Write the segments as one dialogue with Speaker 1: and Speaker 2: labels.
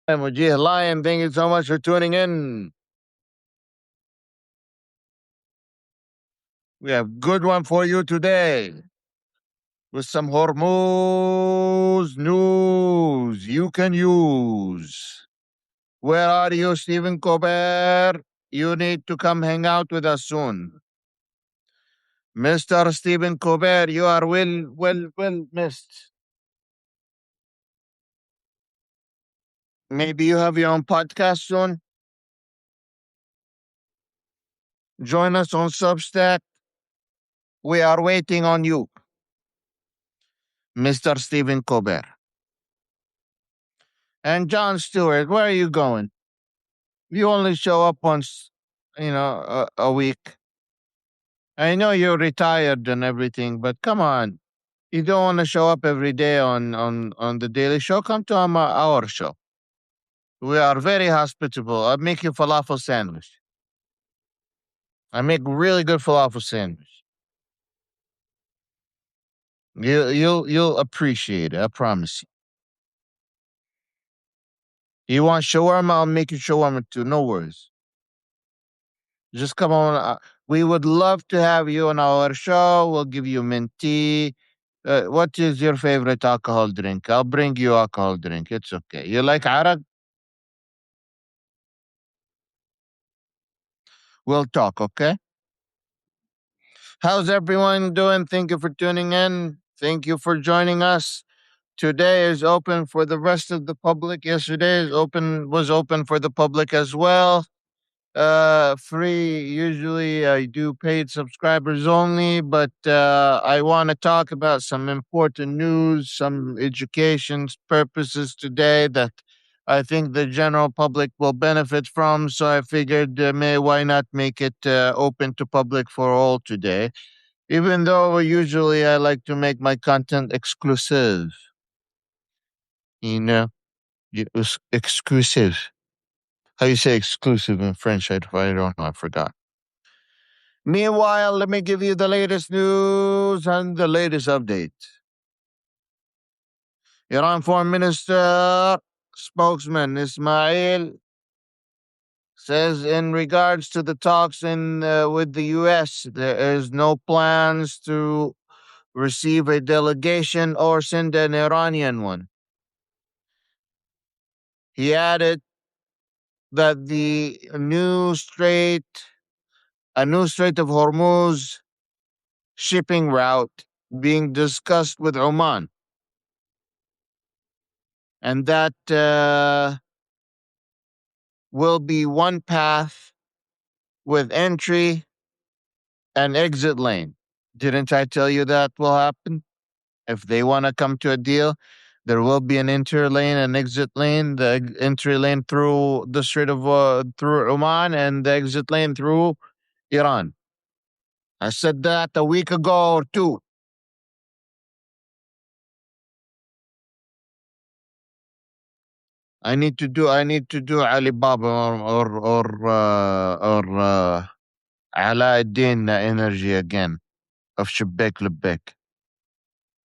Speaker 1: I'm Mujih Lion. Thank you so much for tuning in. We have good one for you today with some Hormuz news you can use. Where are you, Stephen Colbert? You need to come hang out with us soon. Mr. Stephen Colbert, you are well missed. Maybe you have your own podcast soon. Join us on Substack. We are waiting on you, Mr. Stephen Colbert. And John Stewart, where are you going? You only show up once, a week. I know you're retired and everything, but come on. You don't want to show up every day on the Daily Show. Come to our show. We are very hospitable. I make you falafel sandwich. I make really good falafel sandwich. You'll appreciate it. I promise you. You want shawarma? I'll make you shawarma too. No worries. Just come on. We would love to have you on our show. We'll give you mint tea. What is your favorite alcohol drink? I'll bring you alcohol drink. It's okay. You like Arab? We'll talk, okay? How's everyone doing? Thank you for tuning in. Thank you for joining us. Today is open for the rest of the public. Yesterday was open for the public as well. Free. Usually I do paid subscribers only, but I want to talk about some important news, some education purposes today that I think the general public will benefit from. So I figured, why not make it open to public for all today? Even though usually I like to make my content exclusive, you know, exclusive. How you say exclusive in French? I don't know. I forgot. Meanwhile, let me give you the latest news and the latest update. Iran Foreign Minister spokesman Ismail says in regards to the talks with the U.S., there is no plans to receive a delegation or send an Iranian one. He added that a new Strait of Hormuz shipping route being discussed with Oman, and that will be one path with entry and exit lane. Didn't I tell you that will happen? If they want to come to a deal, there will be an entry lane and exit lane. The entry lane through the Strait of through Oman, and the exit lane through Iran. I said that a week ago or two. I need to do Alibaba or Alauddin Energy again of Shebek Lebek.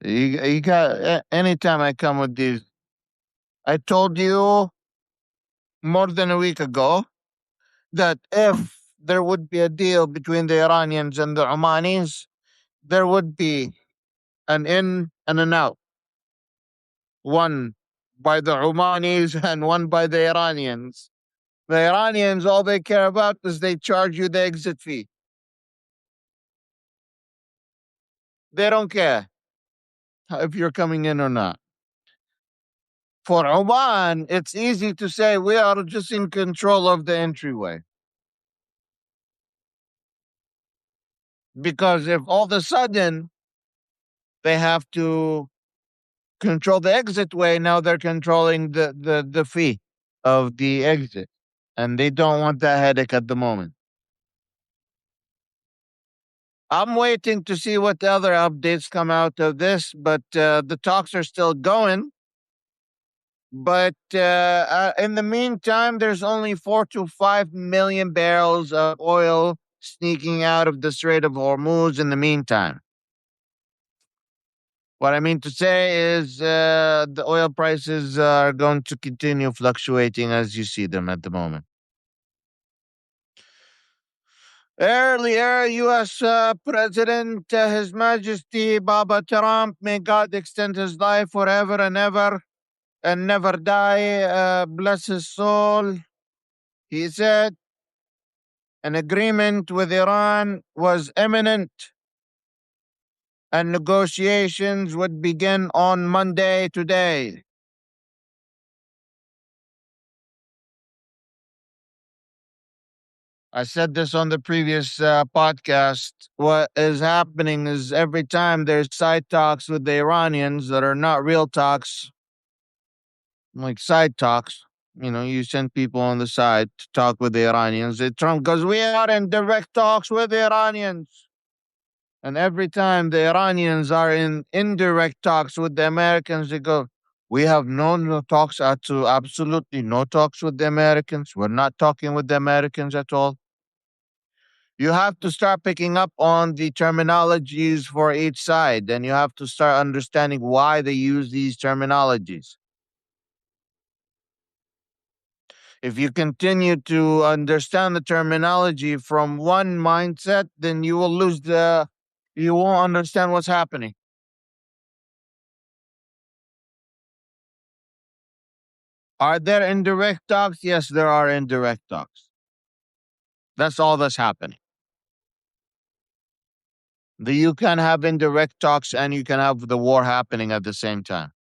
Speaker 1: You got anytime I come with these. I told you more than a week ago that if there would be a deal between the Iranians and the Omanis, there would be an in and an out. One by the Omanis and one by the Iranians. The Iranians, all they care about is they charge you the exit fee. They don't care if you're coming in or not. For Oman, it's easy to say we are just in control of the entryway. Because if all of a sudden they have to control the exit way, now they're controlling the fee of the exit. And they don't want that headache at the moment. I'm waiting to see what the other updates come out of this, but the talks are still going. But in the meantime, there's only 4 to 5 million barrels of oil sneaking out of the Strait of Hormuz in the meantime. What I mean to say is the oil prices are going to continue fluctuating as you see them at the moment. Earlier, U.S. President, His Majesty Baba Trump, may God extend his life forever and ever and never die, bless his soul. He said an agreement with Iran was imminent and negotiations would begin on Monday today. I said this on the previous podcast. What is happening is every time there's side talks with the Iranians that are not real talks, like side talks, you send people on the side to talk with the Iranians. Trump goes, "We are in direct talks with the Iranians." And every time the Iranians are in indirect talks with the Americans, they go, "We have no talks at all, absolutely no talks with the Americans. We're not talking with the Americans at all." You have to start picking up on the terminologies for each side, and you have to start understanding why they use these terminologies. If you continue to understand the terminology from one mindset, then you won't understand what's happening. Are there indirect talks? Yes, there are indirect talks. That's all that's happening. You can have indirect talks and you can have the war happening at the same time.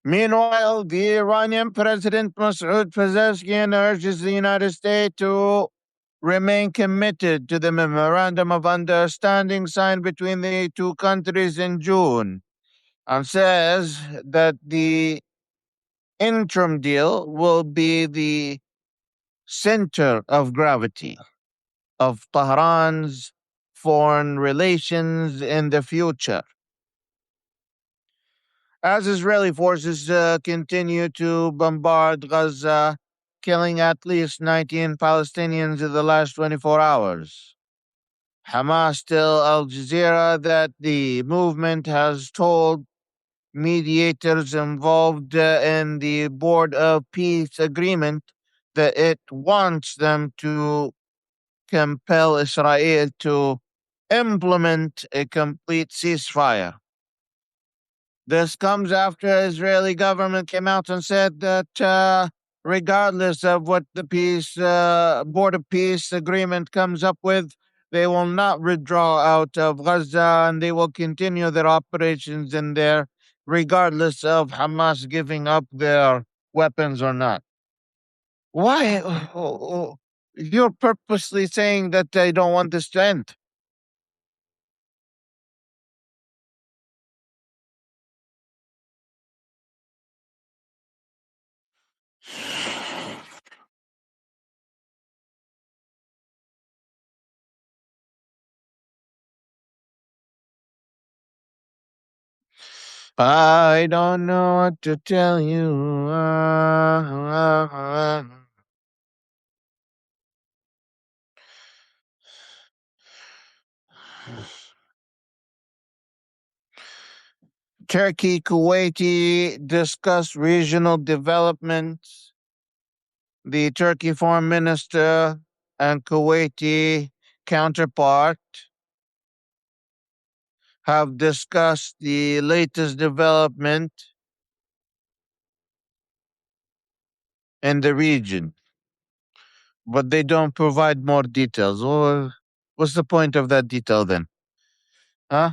Speaker 1: Meanwhile, the Iranian President Masoud Pezeshkian urges the United States to remain committed to the memorandum of understanding signed between the two countries in June, and says that the interim deal will be the center of gravity of Tehran's foreign relations in the future. As Israeli forces continue to bombard Gaza, killing at least 19 Palestinians in the last 24 hours. Hamas tell Al Jazeera that the movement has told mediators involved in the Board of Peace agreement that it wants them to compel Israel to implement a complete ceasefire. This comes after Israeli government came out and said that regardless of what the Board of Peace agreement comes up with, they will not withdraw out of Gaza and they will continue their operations in there, regardless of Hamas giving up their weapons or not. Why? You're purposely saying that they don't want this to end. I don't know what to tell you. Turkey, Kuwaiti discuss regional developments. The Turkey foreign minister and Kuwaiti counterpart have discussed the latest development in the region, but they don't provide more details. Or what's the point of that detail then? Huh?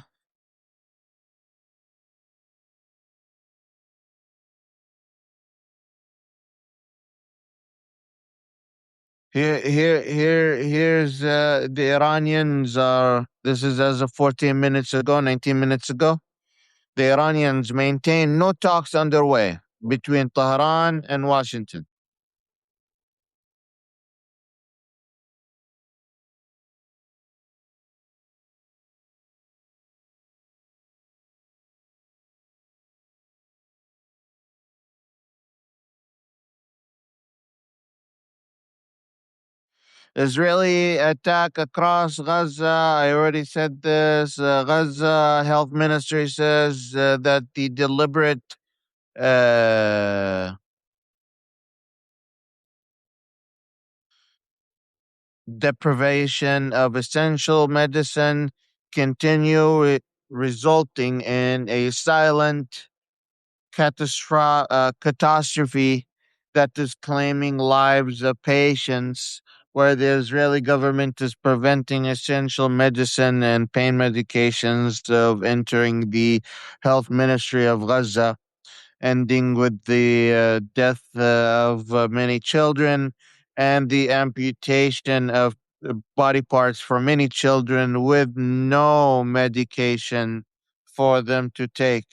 Speaker 1: Here's the Iranians are. This is as of 14 minutes ago, 19 minutes ago. The Iranians maintain no talks underway between Tehran and Washington. Israeli attack across Gaza. I already said this. Gaza health ministry says that the deliberate uh, deprivation of essential medicine continue, resulting in a silent catastrophe that is claiming lives of patients, where the Israeli government is preventing essential medicine and pain medications of entering the health ministry of Gaza, ending with the death of many children and the amputation of body parts for many children with no medication for them to take.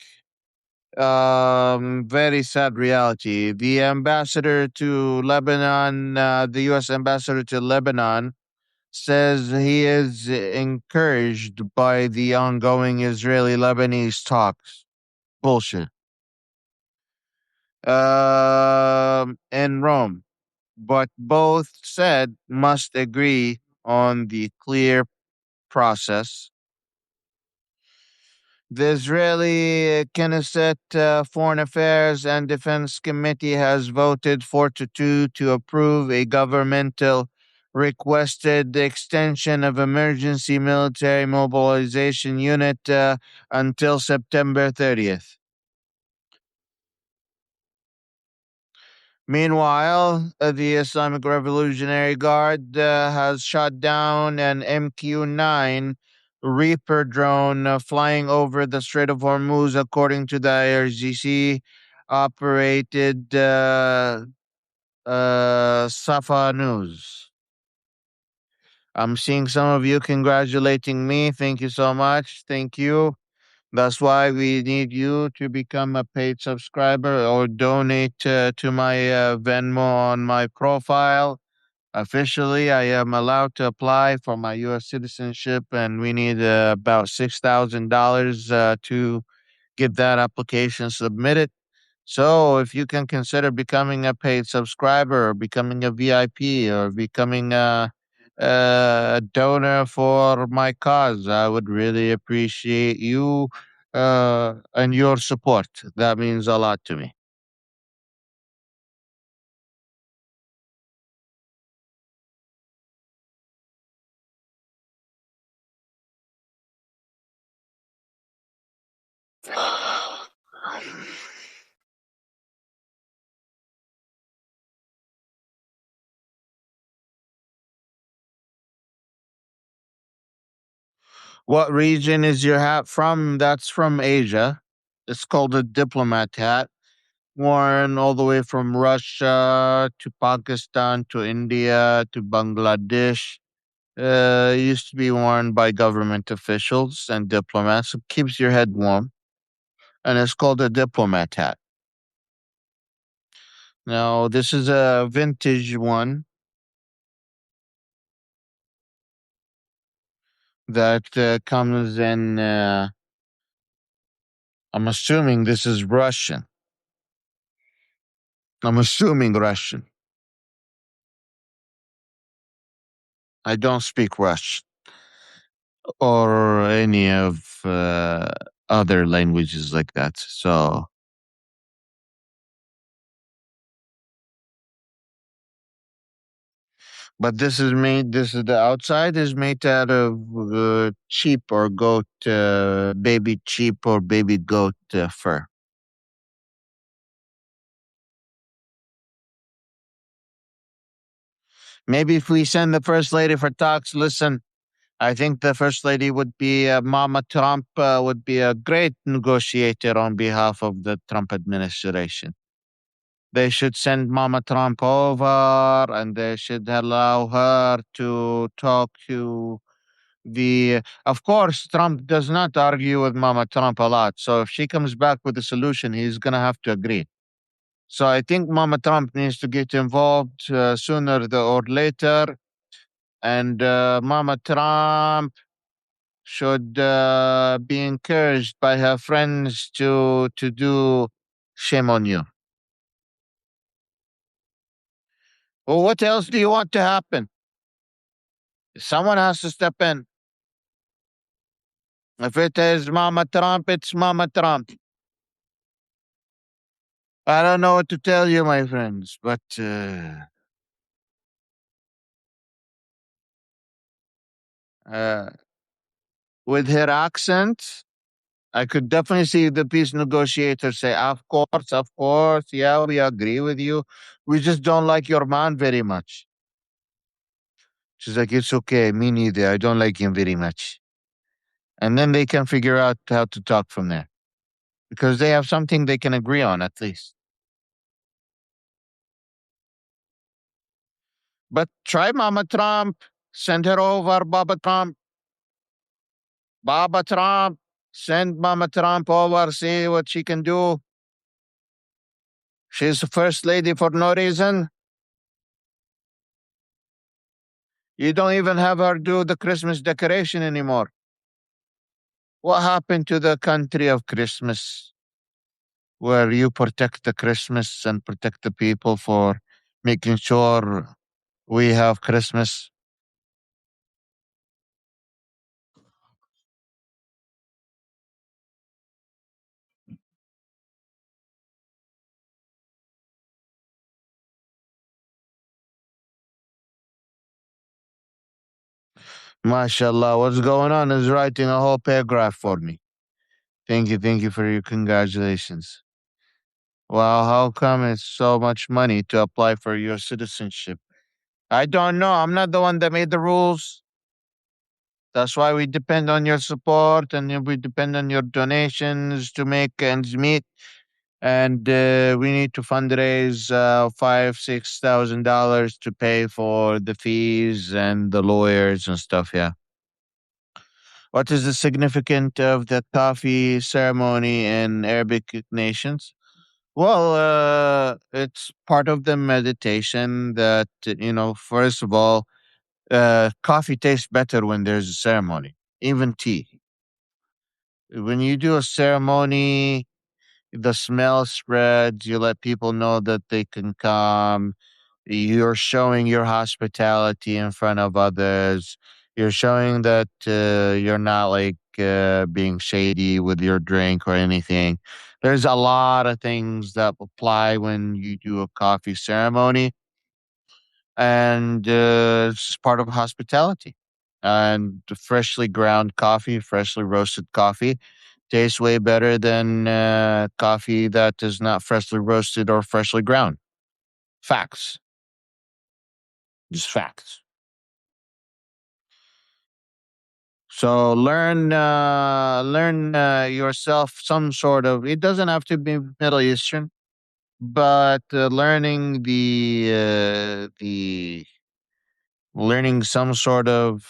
Speaker 1: Very sad reality. The ambassador to Lebanon, the U.S. ambassador to Lebanon, says he is encouraged by the ongoing Israeli Lebanese talks. Bullshit. In Rome, but both said must agree on the clear process. The Israeli Knesset Foreign Affairs and Defense Committee has voted 4-2 to approve a governmental requested extension of emergency military mobilization unit until September 30th. Meanwhile, the Islamic Revolutionary Guard has shot down an MQ-9 Reaper drone flying over the Strait of Hormuz, according to the IRGC operated Safa News. I'm seeing some of you congratulating me. Thank you so much. Thank you. That's why we need you to become a paid subscriber or donate to my Venmo on my profile. Officially, I am allowed to apply for my U.S. citizenship, and we need about $6,000 to get that application submitted. So, if you can consider becoming a paid subscriber, or becoming a VIP, or becoming a donor for my cause, I would really appreciate you and your support. That means a lot to me. What region is your hat from? That's from Asia. It's called a diplomat hat, worn all the way from Russia to Pakistan to India to Bangladesh. It used to be worn by government officials and diplomats. It keeps your head warm, and it's called a diplomat hat. Now, this is a vintage one that comes in. I'm assuming this is Russian. I'm assuming Russian. I don't speak Russian or any of other languages like that. So, but this is made. This is the outside is made out of sheep or goat, baby sheep or baby goat fur. Maybe if we send the first lady for talks, listen. I think the first lady would be Mama Trump. Would be a great negotiator on behalf of the Trump administration. They should send Mama Trump over and they should allow her to talk to the. Of course, Trump does not argue with Mama Trump a lot. So if she comes back with a solution, he's going to have to agree. So I think Mama Trump needs to get involved sooner or later. And Mama Trump should be encouraged by her friends to do shame on you. Well, what else do you want to happen? Someone has to step in. If it is Mama Trump, it's Mama Trump. I don't know what to tell you, my friends, but uh, with her accent, I could definitely see the peace negotiator say, of course, yeah, we agree with you. We just don't like your man very much." She's like, "It's okay, me neither. I don't like him very much." And then they can figure out how to talk from there because they have something they can agree on at least. But try Mama Trump, send her over, Baba Trump. Baba Trump, send Mama Trump over, see what she can do. She's the first lady for no reason. You don't even have her do the Christmas decoration anymore. What happened to the country of Christmas where you protect the Christmas and protect the people for making sure we have Christmas? MashaAllah, what's going on is writing a whole paragraph for me. Thank you for your congratulations. Wow, how come it's so much money to apply for your citizenship? I don't know. I'm not the one that made the rules. That's why we depend on your support and we depend on your donations to make ends meet. And we need to fundraise $5,000 to 6,000 to pay for the fees and the lawyers and stuff. Yeah. What is the significance of the coffee ceremony in Arabic nations? Well, it's part of the meditation that, first of all, coffee tastes better when there's a ceremony, even tea. When you do a ceremony, the smell spreads, you let people know that they can come. You're showing your hospitality in front of others. You're showing that you're not like being shady with your drink or anything. There's a lot of things that apply when you do a coffee ceremony, and it's part of hospitality. And freshly ground coffee, freshly roasted coffee, tastes way better than coffee that is not freshly roasted or freshly ground. Facts, just facts. So learn yourself some sort of. It doesn't have to be Middle Eastern, but learning some sort of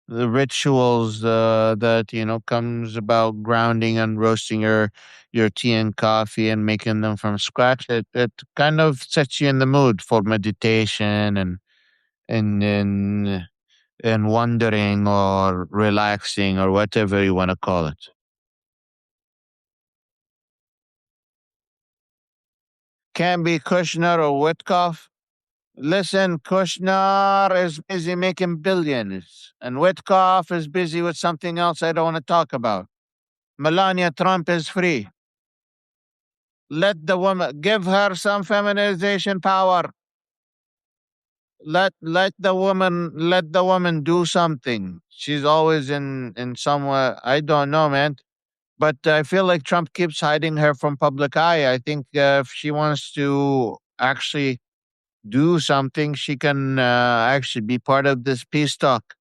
Speaker 1: the rituals that comes about grounding and roasting your tea and coffee and making them from scratch. It kind of sets you in the mood for meditation and and and wondering or relaxing or whatever you want to call it. Can be Kushner or Witkoff. Listen, Kushner is busy making billions, and Witkoff is busy with something else I don't want to talk about. Melania Trump is free. Let the woman give her some feminization power. Let the woman do something. She's always in somewhere. I don't know, man. But I feel like Trump keeps hiding her from public eye. I think if she wants to actually do something, she can actually be part of this peace talk.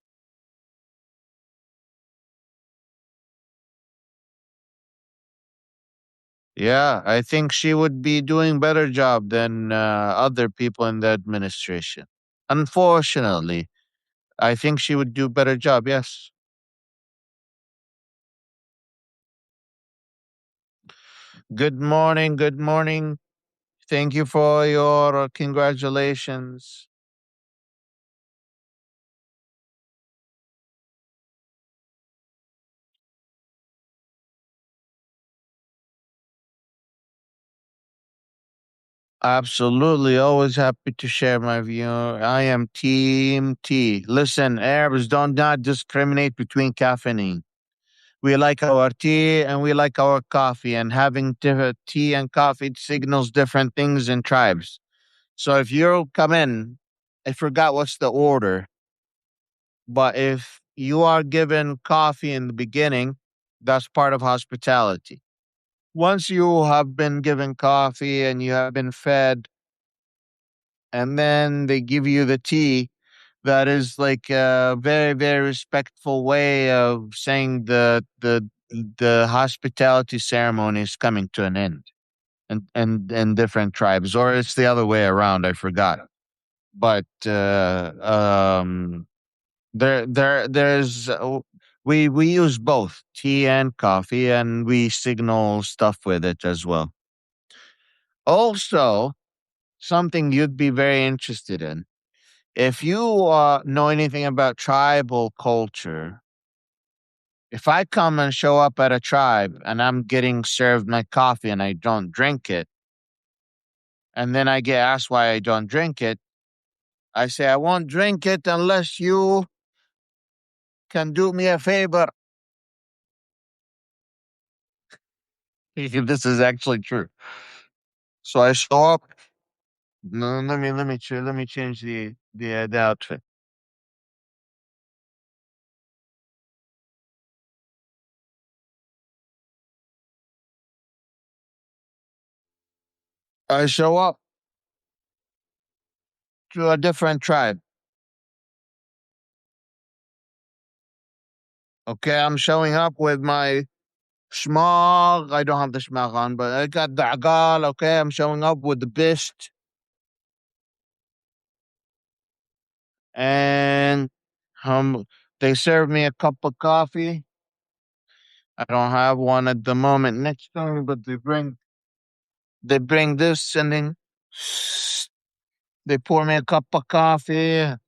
Speaker 1: Yeah, I think she would be doing better job than other people in the administration. Unfortunately, I think she would do better job. Yes. Good morning. Good morning. Thank you for your congratulations. Absolutely, always happy to share my view. I am Team T. Listen, Arabs don't not discriminate between caffeine. We like our tea and we like our coffee, and having tea and coffee signals different things in tribes. So if you come in, I forgot what's the order, but if you are given coffee in the beginning, that's part of hospitality. Once you have been given coffee and you have been fed, and then they give you the tea, that is like a very, very respectful way of saying the hospitality ceremony is coming to an end, and different tribes, or it's the other way around. I forgot, but there's we use both tea and coffee, and we signal stuff with it as well. Also, something you'd be very interested in. If you know anything about tribal culture, if I come and show up at a tribe and I'm getting served my coffee and I don't drink it, and then I get asked why I don't drink it, I say, I won't drink it unless you can do me a favor. This is actually true. So I show up. No, let me change the outfit. I show up to a different tribe. Okay, I'm showing up with my Shmag, I don't have the shmag on, but I got the agal. Okay, I'm showing up with the bist, and um, they serve me a cup of coffee. I don't have one at the moment next to me, but they bring this, and then they pour me a cup of coffee, and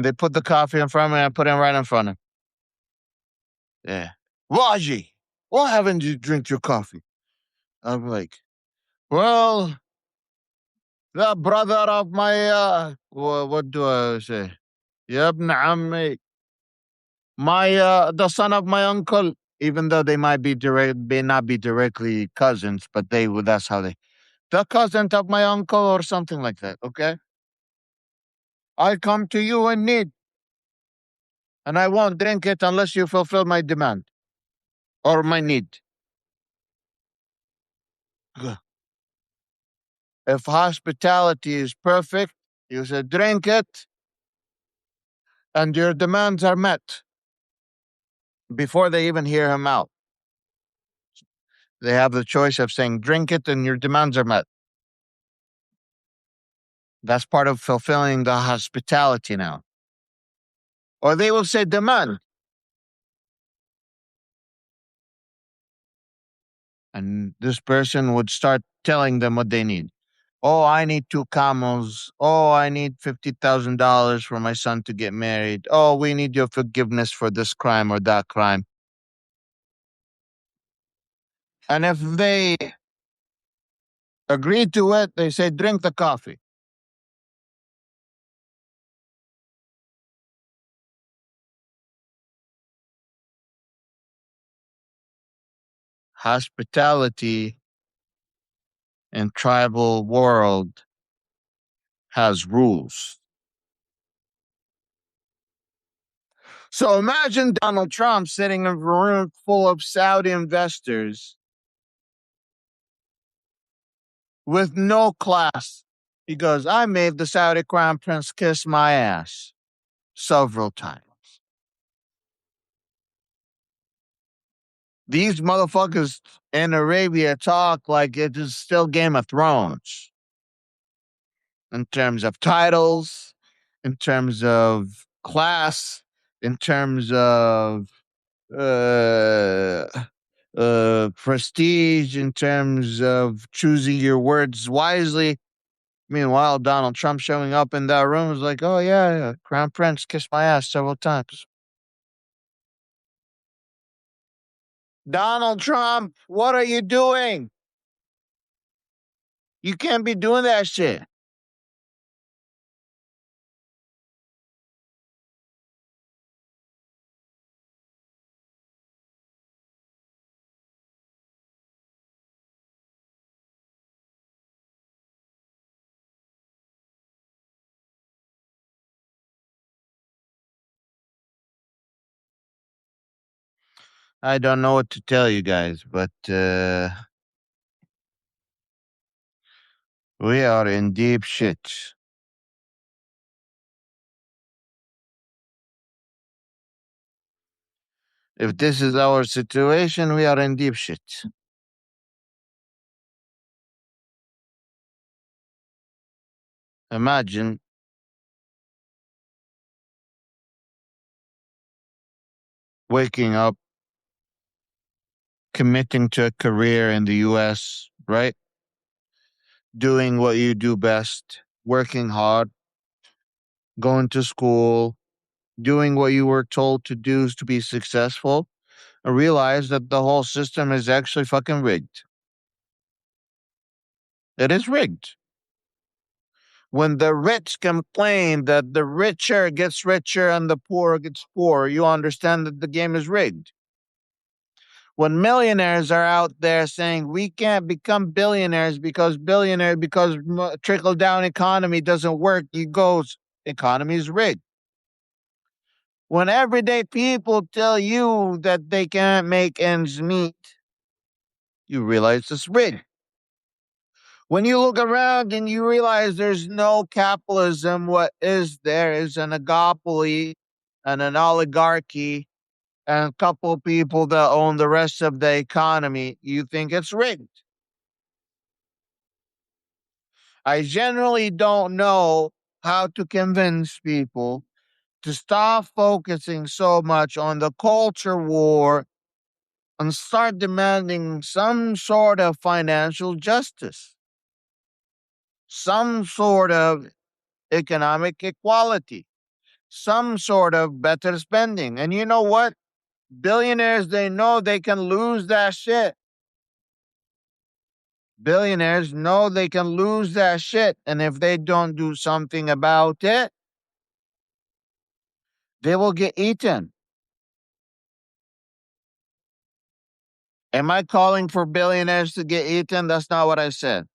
Speaker 1: they put the coffee in front of me. And I put it right in front of them. Yeah, Raji, why haven't you drink your coffee? I'm like, well, the brother of my what do I say? يا ابن عمي, my the son of my uncle, even though they may not be directly cousins, but they would that's how they the cousin of my uncle or something like that. Okay, I come to you in need, and I won't drink it unless you fulfill my demand or my need. Ugh. If hospitality is perfect, you say drink it, and your demands are met before they even hear him out. They have the choice of saying drink it, and your demands are met. That's part of fulfilling the hospitality now. Or they will say demand. And this person would start telling them what they need. Oh, I need two camels. Oh, I need $50,000 for my son to get married. Oh, we need your forgiveness for this crime or that crime. And if they agree to it, they say, drink the coffee. Hospitality in tribal world has rules. So imagine Donald Trump sitting in a room full of Saudi investors with no class. He goes, I made the Saudi crown prince kiss my ass several times. These motherfuckers in Arabia talk like it is still Game of Thrones in terms of titles, in terms of class, in terms of uh, prestige, in terms of choosing your words wisely. Meanwhile, Donald Trump showing up in that room is like, oh, yeah, yeah, Crown Prince kissed my ass several times. Donald Trump, what are you doing? You can't be doing that shit. I don't know what to tell you guys, but we are in deep shit. If this is our situation, we are in deep shit. Imagine waking up, committing to a career in the US, right? Doing what you do best, working hard, going to school, doing what you were told to do to be successful, and realize that the whole system is actually fucking rigged. It is rigged. When the rich complain that the richer gets richer and the poor gets poorer, you understand that the game is rigged. When millionaires are out there saying we can't become billionaires because trickle down economy doesn't work, he goes, economy is rigged. When everyday people tell you that they can't make ends meet, you realize it's rigged. When you look around and you realize there's no capitalism, what is there is an oligopoly and an oligarchy and a couple people that own the rest of the economy, you think it's rigged. I generally don't know how to convince people to stop focusing so much on the culture war and start demanding some sort of financial justice, some sort of economic equality, some sort of better spending. And you know what? Billionaires, they know they can lose that shit. Billionaires know they can lose that shit. And if they don't do something about it, they will get eaten. Am I calling for billionaires to get eaten? That's not what I said.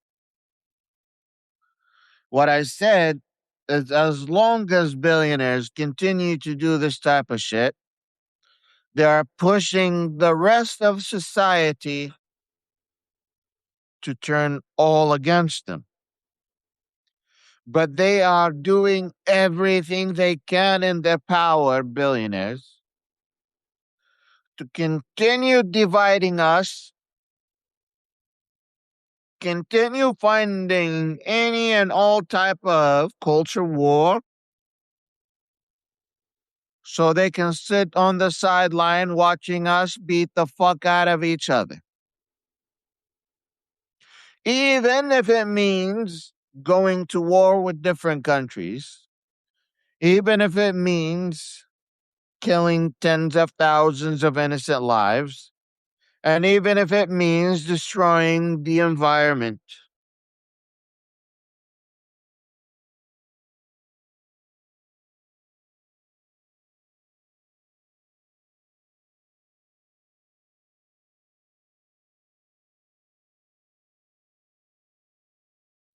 Speaker 1: What I said is as long as billionaires continue to do this type of shit, they are pushing the rest of society to turn all against them. But they are doing everything they can in their power, billionaires, to continue dividing us, continue finding any and all type of culture war, so they can sit on the sideline watching us beat the fuck out of each other. Even if it means going to war with different countries, even if it means killing tens of thousands of innocent lives, and even if it means destroying the environment.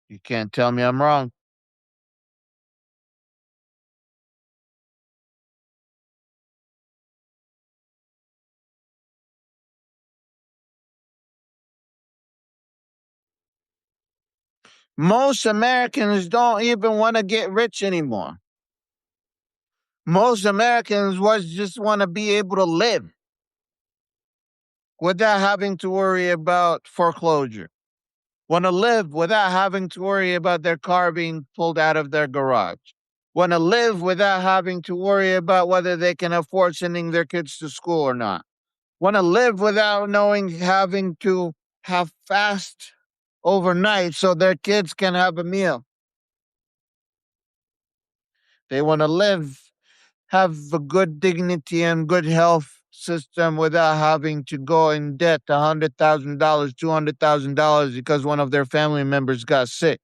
Speaker 1: You can't tell me I'm wrong. Most Americans don't even want to get rich anymore. Most Americans just want to be able to live without having to worry about foreclosure. Want to live without having to worry about their car being pulled out of their garage. Want to live without having to worry about whether they can afford sending their kids to school or not. Want to live without having to have fast overnight so their kids can have a meal. They want to live, have a good dignity and good health system without having to go in debt $100,000, $200,000 because one of their family members got sick.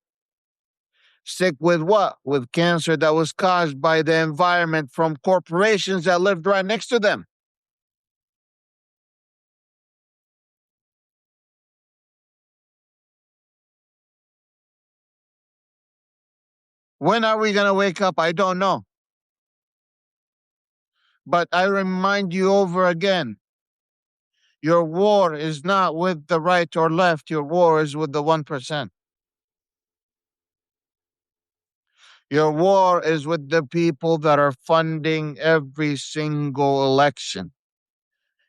Speaker 1: Sick with what? With cancer that was caused by the environment from corporations that lived right next to them. When are we going to wake up? I don't know. But I remind you over again, your war is not with the right or left. Your war is with the 1%. Your war is with the people that are funding every single election.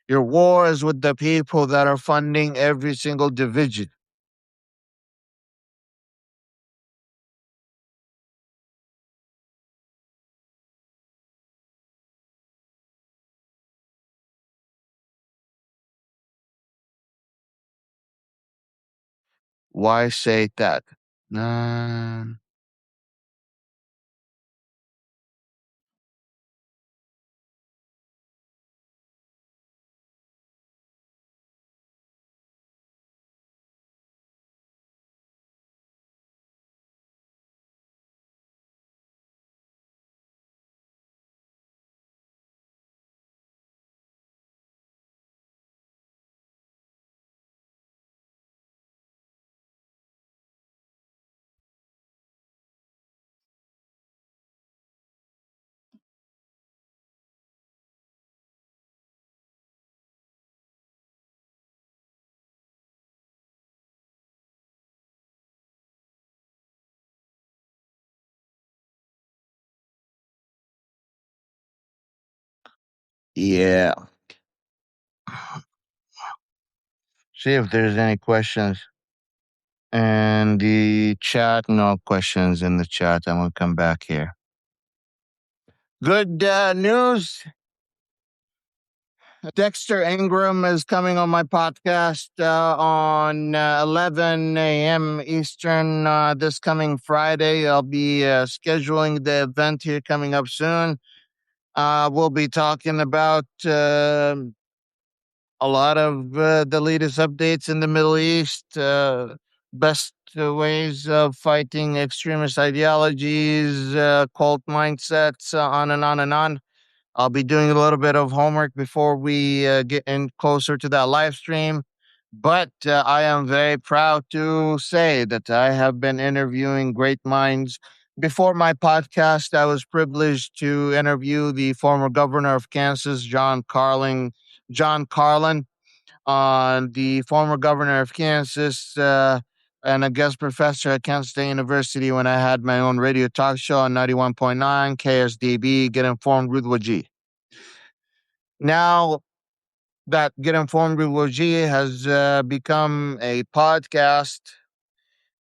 Speaker 1: Your war is with the people that are funding every single division. Why say that? Um, yeah. See if there's any questions in the chat. No questions in the chat. I'm going to come back here. Good news. Dexter Ingram is coming on my podcast on 11 a.m. Eastern this coming Friday. I'll be scheduling the event here coming up soon. We'll be talking about a lot of the latest updates in the Middle East, best ways of fighting extremist ideologies, cult mindsets, on and on and on. I'll be doing a little bit of homework before we get in closer to that live stream. But I am very proud to say that I have been interviewing great minds. Before my podcast, I was privileged to interview the former governor of Kansas, John Carlin, the former governor of Kansas, and a guest professor at Kansas State University when I had my own radio talk show on 91.9 KSDB, Get Informed with Wajid. Now that Get Informed with Wajid has become a podcast,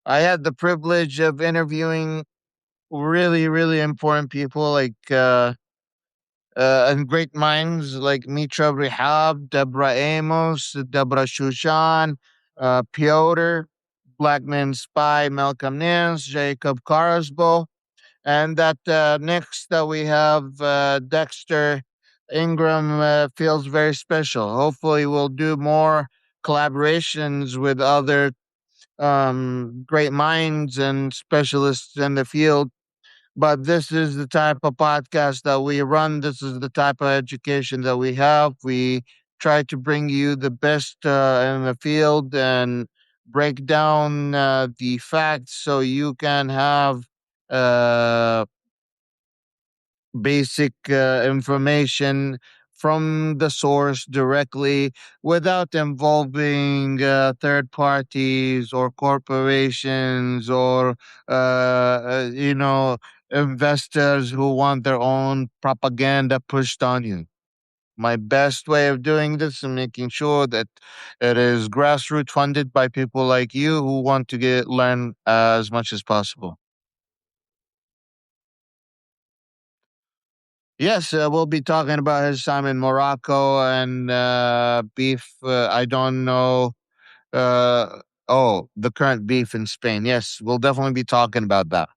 Speaker 1: I had the privilege of interviewing really, really important people and great minds like Mitra Rehab, Deborah Amos, Deborah Shushan, Piotr, Blackman Spy, Malcolm Nance, Jacob Carlsbo. And that next we have Dexter Ingram feels very special. Hopefully, we'll do more collaborations with other great minds and specialists in the field, but this is the type of podcast that we run. This is the type of education that we have. We try to bring you the best in the field and break down the facts so you can have uh, basic information from the source directly without involving third parties or corporations or investors who want their own propaganda pushed on you. My best way of doing this is making sure that it is grassroots funded by people like you who want to learn as much as possible. Yes, we'll be talking about his time in Morocco and beef. I don't know. The current beef in Spain. Yes, we'll definitely be talking about that.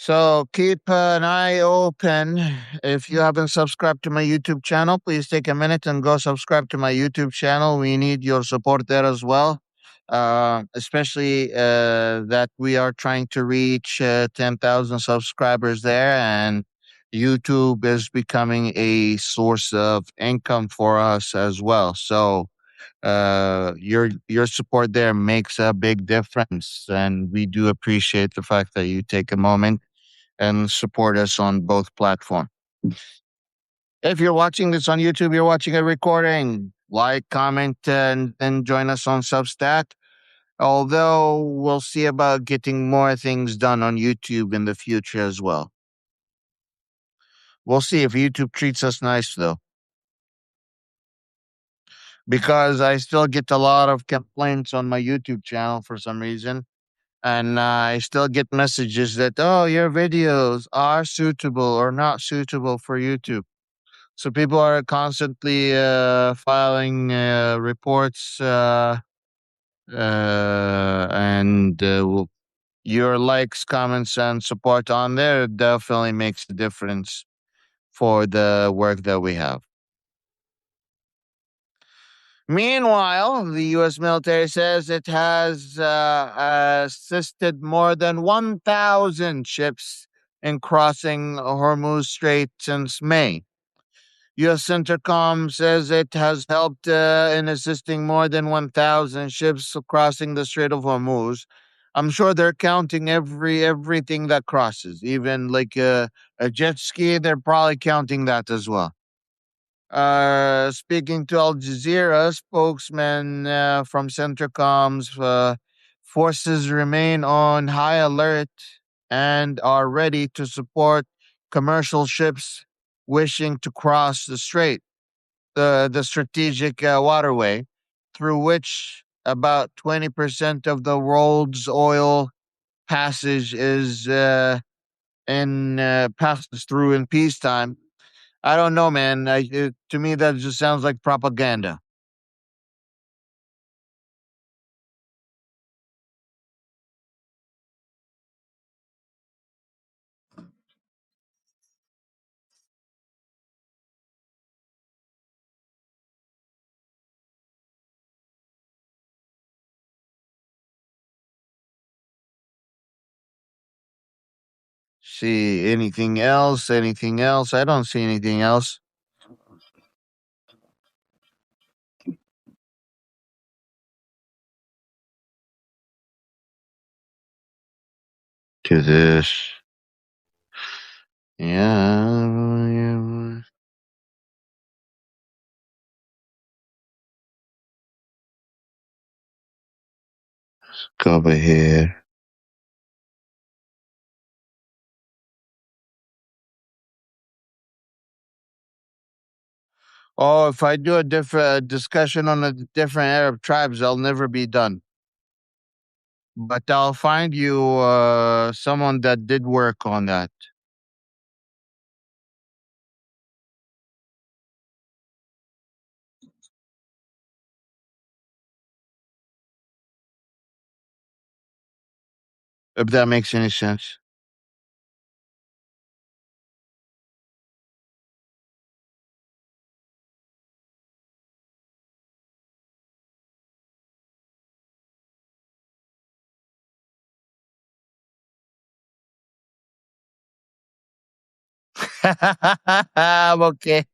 Speaker 1: So keep an eye open. If you haven't subscribed to my YouTube channel, please take a minute and go subscribe to my YouTube channel. We need your support there as well. Especially that we are trying to reach 10,000 subscribers there, and YouTube is becoming a source of income for us as well. So your support there makes a big difference, and we do appreciate the fact that you take a moment and support us on both platforms. If you're watching this on YouTube, you're watching a recording. Like, comment, and join us on Substack. Although we'll see about getting more things done on YouTube in the future as well. We'll see if YouTube treats us nice though, because I still get a lot of complaints on my YouTube channel for some reason. And I still get messages that, oh, your videos are suitable or not suitable for YouTube. So people are constantly filing reports, and your likes, comments, and support on there definitely makes a difference for the work that we have. Meanwhile, the U.S. military says it has assisted more than 1,000 ships in crossing Hormuz Strait since May. U.S. Centercom says it has helped in assisting more than 1,000 ships crossing the Strait of Hormuz. I'm sure they're counting everything that crosses, even like a jet ski. They're probably counting that as well. Speaking to Al Jazeera, spokesman from Centricom's forces remain on high alert and are ready to support commercial ships wishing to cross the strait, the strategic waterway through which about 20% of the world's oil passage is in passes through in peacetime. I don't know, man. To me, that just sounds like propaganda. See anything else? Anything else? I don't see anything else to this. Yeah, go over here. Oh, if I do a different discussion on the different Arab tribes, I'll never be done. But I'll find you someone that did work on that. If that makes any sense. I'm okay.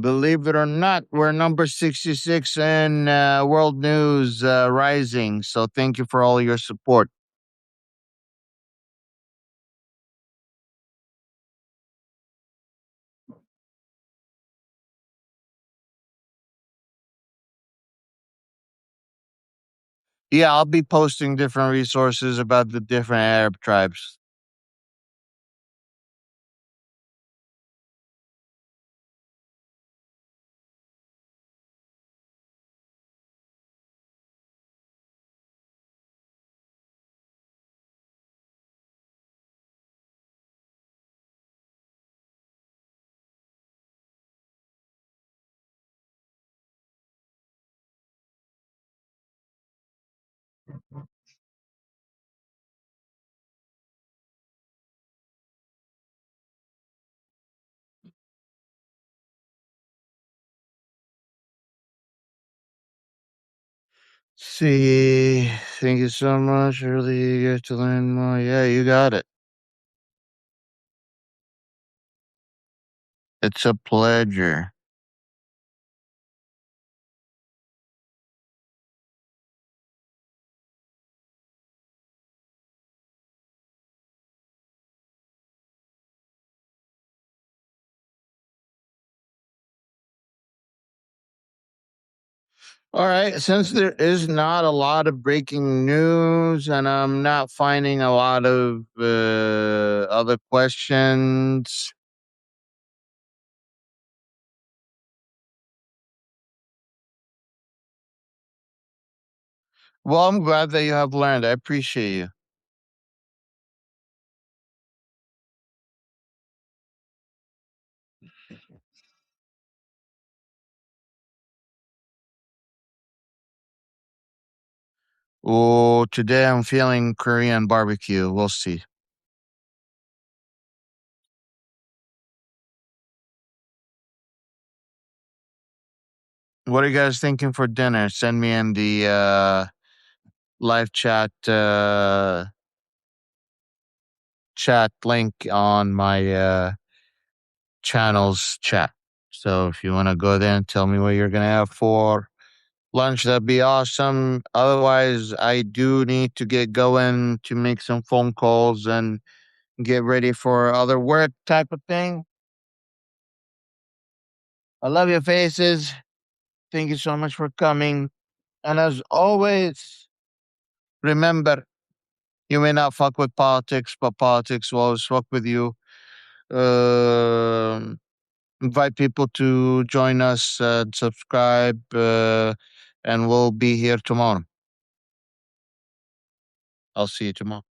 Speaker 1: Believe it or not, we're number 66 in World News Rising. So thank you for all your support. Yeah, I'll be posting different resources about the different Arab tribes. See, thank you so much. Really eager to learn more. Yeah, you got it. It's a pleasure. All right. Since there is not a lot of breaking news and I'm not finding a lot of other questions, well, I'm glad that you have learned. I appreciate you. Oh, today I'm feeling Korean barbecue. We'll see. What are you guys thinking for dinner? Send me in the live chat link on my channel's chat. So if you want to go there and tell me what you're gonna have for lunch, that'd be awesome. Otherwise, I do need to get going to make some phone calls and get ready for other work type of thing. I love your faces. Thank you so much for coming. And as always, remember, you may not fuck with politics, but politics will always fuck with you. Um Invite people to join us, subscribe, and we'll be here tomorrow. I'll see you tomorrow.